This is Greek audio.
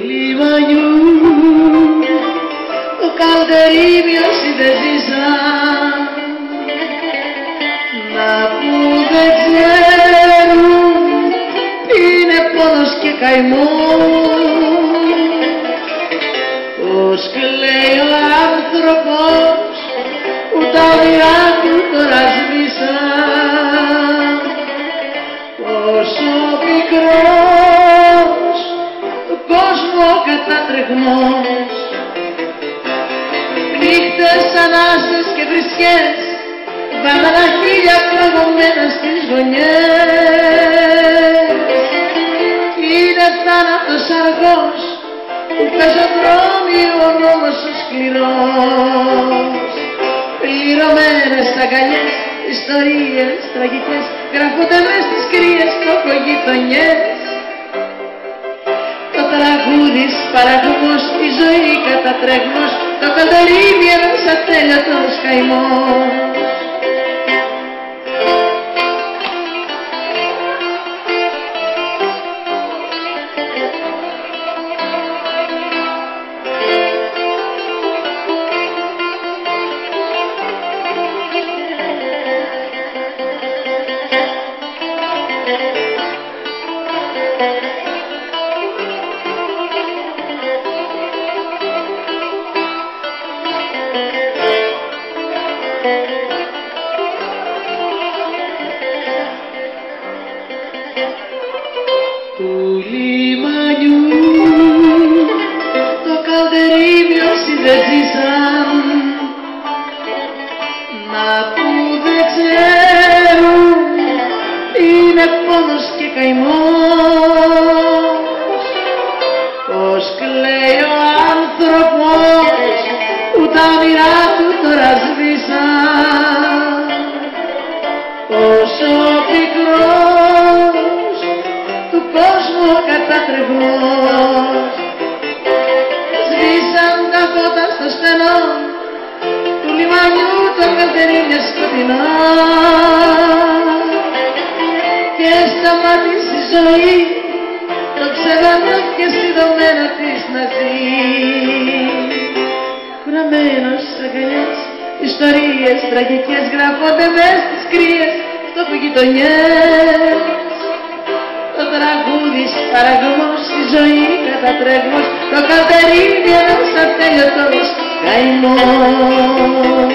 λιμανιού το καλτερίμιο συνδεζήσαν να που δεν ξέρουν τι είναι πόνος και καημός, πως κλαίει ο άνθρωπος που τα όνειρά του τώρα σβήσαν, πως ο πικρός του κόσμου ο κατάτρεγμος, νύχτες, ανάσες και βρισκές, βάμενα χίλια πλωγωμένα στις γωνιές. Είναι θάνατος αργός του πεζοδρόμιου ο νόμος ο σκληρός. Πληρωμένες αγκαλιές, ιστορίες τραγικές γράφονται μες στις κρύες τοκογειτονιές. Το τραγούδις παραγωγός, η ζωή κατατρεγμός, το καλτερίμι ένας ατέλειωτος καημός. Του λιμανιού το καλτερίμιο συνδεζήσαν να που δεν ξέρουν τι είναι πόνος και καημός, πως κλαίει ο άνθρωπος που τα όνειρά του τώρα σβήσαν, πως ο πικρός του κόσμου ο κατάτρεγμος, σβήσαν τα φώτα στο στενό του λιμανιού το καλτερίμια σκοτεινό και σταμάτησε η ζωή το ψευδό και στηδωμένο της να ζει. Γραμμένος στις αγκαλιές, ιστορίες τραγικές γράφονται μες στις κρύες τοκογειτονιές. Το τραγούδις παραγωγός, η ζωή κατατρεγμός, το καλτερίμι ένας ατέλειωτος καημός.